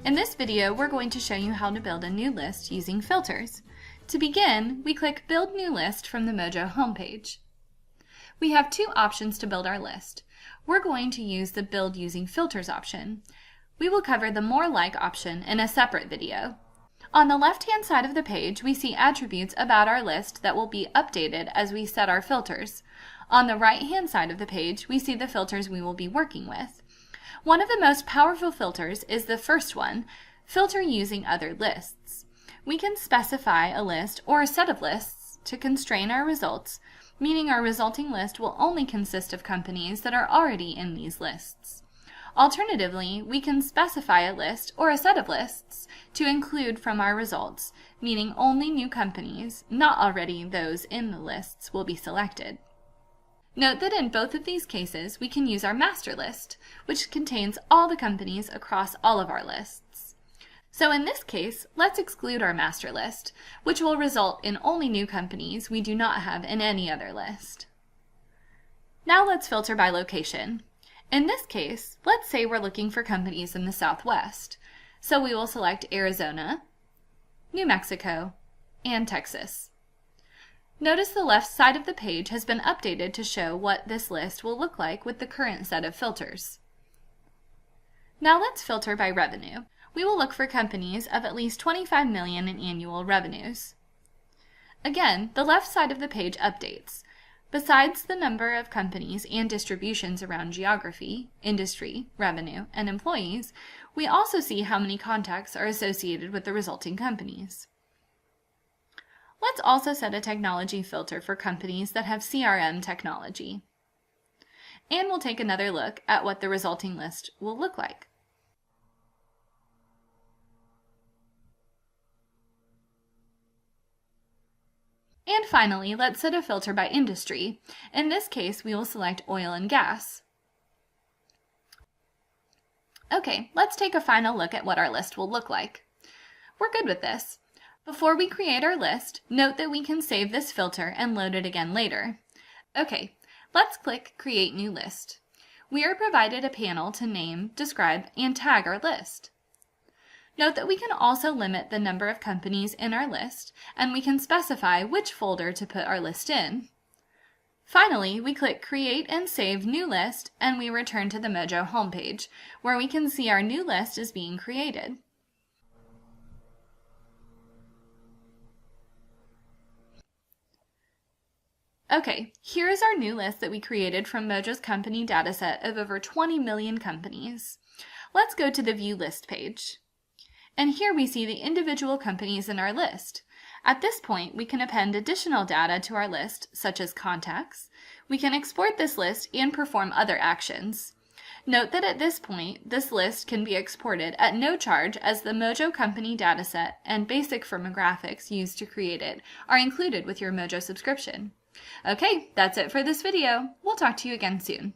In this video, we're going to show you how to build a new list using filters. To begin, we click Build New List from the Mojo homepage. We have two options to build our list. We're going to use the Build Using Filters option. We will cover the More Like option in a separate video. On the left-hand side of the page, we see attributes about our list that will be updated as we set our filters. On the right-hand side of the page, we see the filters we will be working with. One of the most powerful filters is the first one, Filter Using Other Lists. We can specify a list or a set of lists to constrain our results, meaning our resulting list will only consist of companies that are already in these lists. Alternatively, we can specify a list or a set of lists to include from our results, meaning only new companies, not already those in the lists, will be selected. Note that in both of these cases, we can use our master list, which contains all the companies across all of our lists. So in this case, let's exclude our master list, which will result in only new companies we do not have in any other list. Now let's filter by location. In this case, let's say we're looking for companies in the Southwest, so we will select Arizona, New Mexico, and Texas. Notice the left side of the page has been updated to show what this list will look like with the current set of filters. Now let's filter by revenue. We will look for companies of at least $25 million in annual revenues. Again, the left side of the page updates. Besides the number of companies and distributions around geography, industry, revenue, and employees, we also see how many contacts are associated with the resulting companies. Let's also set a technology filter for companies that have CRM technology. And we'll take another look at what the resulting list will look like. And finally, let's set a filter by industry. In this case, we will select oil and gas. Okay, let's take a final look at what our list will look like. We're good with this. Before we create our list, note that we can save this filter and load it again later. Okay, let's click Create New List. We are provided a panel to name, describe, and tag our list. Note that we can also limit the number of companies in our list, and we can specify which folder to put our list in. Finally, we click Create and Save New List, and we return to the Mojo homepage, where we can see our new list is being created. Okay, here is our new list that we created from Mojo's company dataset of over 20 million companies. Let's go to the View List page. And here we see the individual companies in our list. At this point, we can append additional data to our list, such as contacts. We can export this list and perform other actions. Note that at this point, this list can be exported at no charge, as the Mojo company dataset and basic firmographics used to create it are included with your Mojo subscription. Okay, that's it for this video. We'll talk to you again soon.